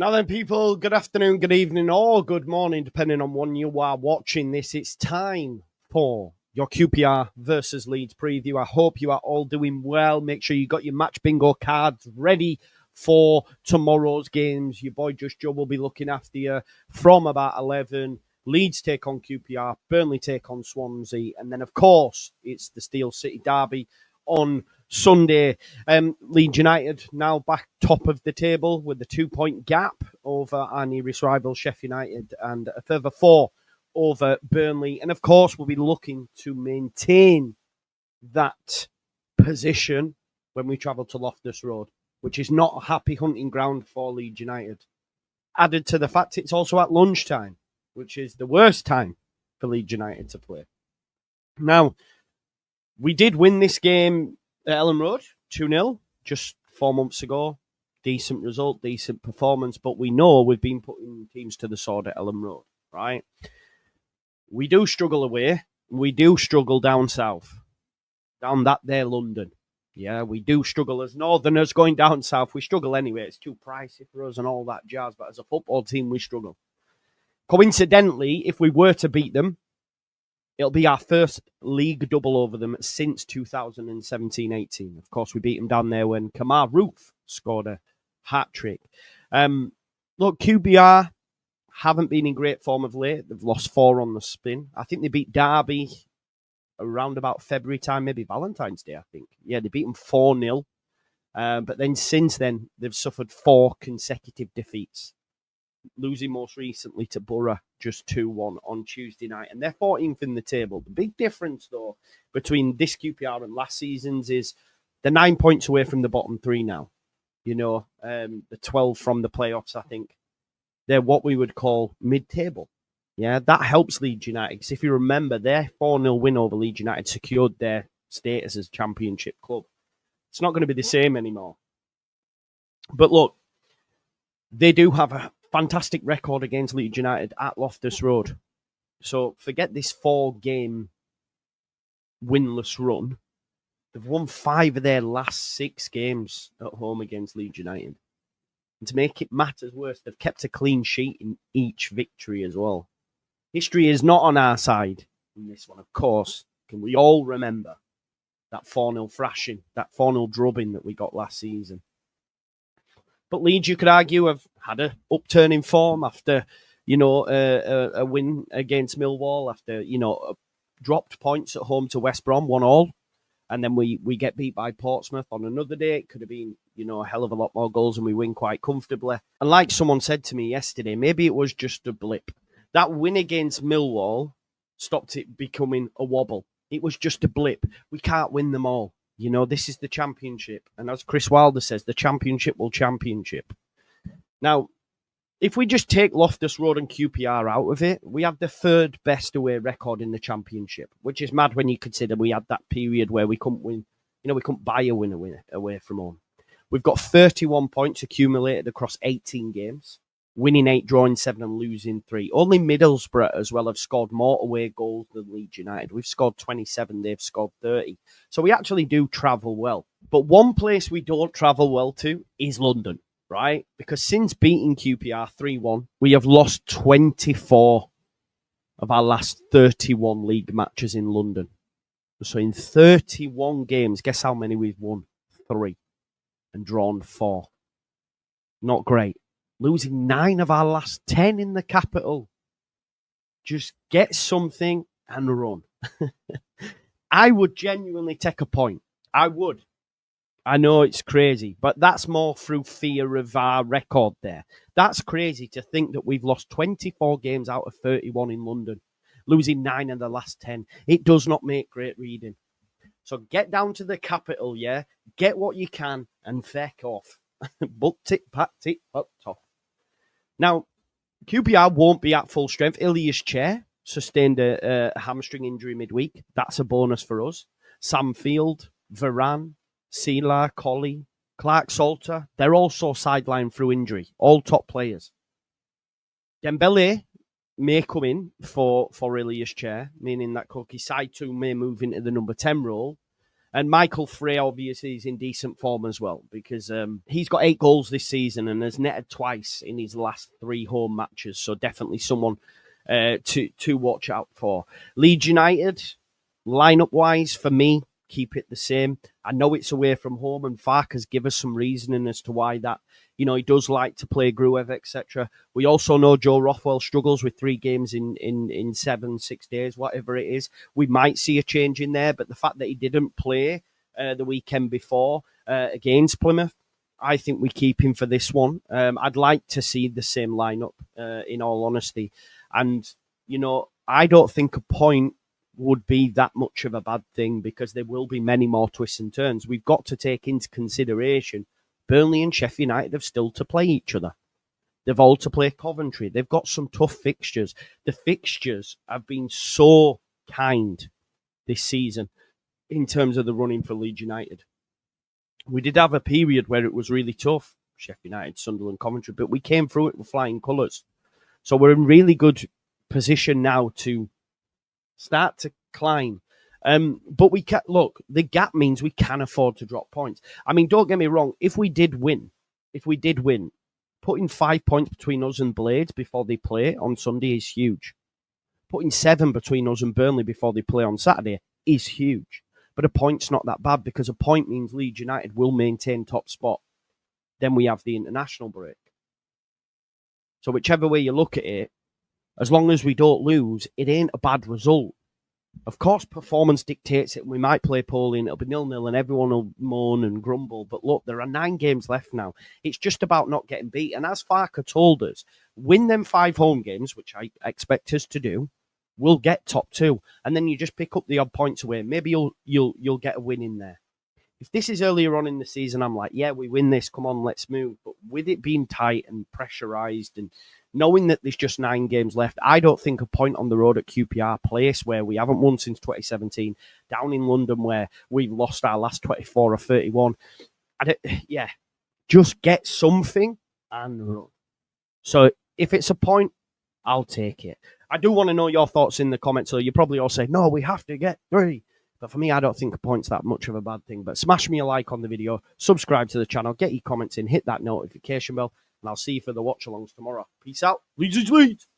Now then, people, good afternoon, good evening, or good morning, depending on when you are watching this. It's time for your QPR versus Leeds preview. I hope you are all doing well. Make sure you got your match bingo cards ready for tomorrow's games. Your boy Just Joe will be looking after you from about 11. Leeds take on QPR, Burnley take on Swansea, and then, of course, it's the Steel City derby on Sunday. Leeds United now back top of the table with a 2-point gap over our nearest rival Sheffield United and a further 4 over Burnley. And of course, we'll be looking to maintain that position when we travel to Loftus Road, which is not a happy hunting ground for Leeds United. Added to the fact it's also at lunchtime, which is the worst time for Leeds United to play. Now, we did win this game at Ellen Road, 2-0, just 4 months ago. Decent result, decent performance, but we know we've been putting teams to the sword at Ellen Road, right? We do struggle away. We do struggle down south. Down that there, London. Yeah, we do struggle as Northerners going down south. We struggle anyway. It's too pricey for us and all that jazz, but as a football team, we struggle. Coincidentally, if we were to beat them, it'll be our first league double over them since 2017-18. Of course, we beat them down there when Kamar Roof scored a hat-trick. Look, QPR haven't been in great form of late. They've lost 4 on the spin. I think they beat Derby around about February time, maybe Valentine's Day, I think. Yeah, they beat them 4-0. But then since then, they've suffered 4 consecutive defeats, losing most recently to Borough, just 2-1 on Tuesday night. And they're 14th in the table. The big difference, though, between this QPR and last season's is they're 9 points away from the bottom 3 now. You know, the 12 from the playoffs, I think. They're what we would call mid-table. Yeah, that helps Leeds United. Because if you remember, their 4-0 win over Leeds United secured their status as championship club. It's not going to be the same anymore. But look, they do have a fantastic record against Leeds United at Loftus Road. So forget this 4-game winless run. They've won 5 of their last 6 games at home against Leeds United. And to make it matters worse, they've kept a clean sheet in each victory as well. History is not on our side in this one, of course. Can we all remember that 4-0 thrashing, that 4-0 drubbing that we got last season? But Leeds, you could argue, have had an upturn in form after, a win against Millwall, after, dropped points at home to West Brom, 1-1. And then we get beat by Portsmouth on another day. It could have been, a hell of a lot more goals and we win quite comfortably. And like someone said to me yesterday, maybe it was just a blip. That win against Millwall stopped it becoming a wobble. It was just a blip. We can't win them all. This is the championship. And as Chris Wilder says, the championship will championship. Now, if we just take Loftus Road and QPR out of it, we have the 3rd best away record in the championship, which is mad when you consider we had that period where we couldn't win. We couldn't buy a win away from home. We've got 31 points accumulated across 18 games, winning 8, drawing 7 and losing 3. Only Middlesbrough as well have scored more away goals than Leeds United. We've scored 27, they've scored 30. So we actually do travel well. But one place we don't travel well to is London, right? Because since beating QPR 3-1, we have lost 24 of our last 31 league matches in London. So in 31 games, guess how many we've won? 3 and drawn 4. Not great. Losing 9 of our last 10 in the capital. Just get something and run. I would genuinely take a point. I would. I know it's crazy, but that's more through fear of our record there. That's crazy to think that we've lost 24 games out of 31 in London, losing 9 in the last 10. It does not make great reading. So get down to the capital, yeah? Get what you can and feck off. Booked it, packed it, fucked off. Now, QPR won't be at full strength. Ilias Chair sustained a hamstring injury midweek. That's a bonus for us. Sam Field, Varane, Sela, Colley, Clark Salter, they're also sidelined through injury. All top players. Dembele may come in for Ilias Chair, meaning that Koki Saito may move into the number 10 role. And Michael Frey obviously is in decent form as well because he's got 8 goals this season and has netted twice in his last 3 home matches. So definitely someone to watch out for. Leeds United, lineup-wise, for me, keep it the same. I know it's away from home, and Farkas give us some reasoning as to why that. You know, he does like to play Gruev, etc. We also know Joe Rothwell struggles with 3 games in 6 days, whatever it is. We might see a change in there, but the fact that he didn't play the weekend before against Plymouth, I think we keep him for this one. I'd like to see the same lineup, in all honesty. And, you know, I don't think a point would be that much of a bad thing because there will be many more twists and turns. We've got to take into consideration Burnley and Sheffield United have still to play each other. They've all to play Coventry. They've got some tough fixtures. The fixtures have been so kind this season in terms of the running for Leeds United. We did have a period where it was really tough, Sheffield United, Sunderland, Coventry, but we came through it with flying colours. So we're in really good position now to start to climb. But we can look, the gap means we can afford to drop points. I mean, don't get me wrong, if we did win, putting 5 points between us and Blades before they play on Sunday is huge. Putting 7 between us and Burnley before they play on Saturday is huge. But a point's not that bad because a point means Leeds United will maintain top spot. Then we have the international break. So whichever way you look at it, as long as we don't lose, it ain't a bad result. Of course, performance dictates it. We might play poorly and it'll be 0-0 and everyone will moan and grumble. But look, there are 9 games left now. It's just about not getting beat. And as Farker told us, win them 5 home games, which I expect us to do, we'll get top 2. And then you just pick up the odd points away. Maybe you'll get a win in there. If this is earlier on in the season, I'm like, yeah, we win this. Come on, let's move. But with it being tight and pressurised and knowing that there's just 9 games left, I don't think a point on the road at QPR Place, where we haven't won since 2017, down in London where we've lost our last 24 or 31, just get something and run. So if it's a point, I'll take it. I do want to know your thoughts in the comments. So you probably all say, no, we have to get 3. But for me, I don't think a point's that much of a bad thing. But smash me a like on the video, subscribe to the channel, get your comments in, hit that notification bell, and I'll see you for the watch-alongs tomorrow. Peace out. Leeds.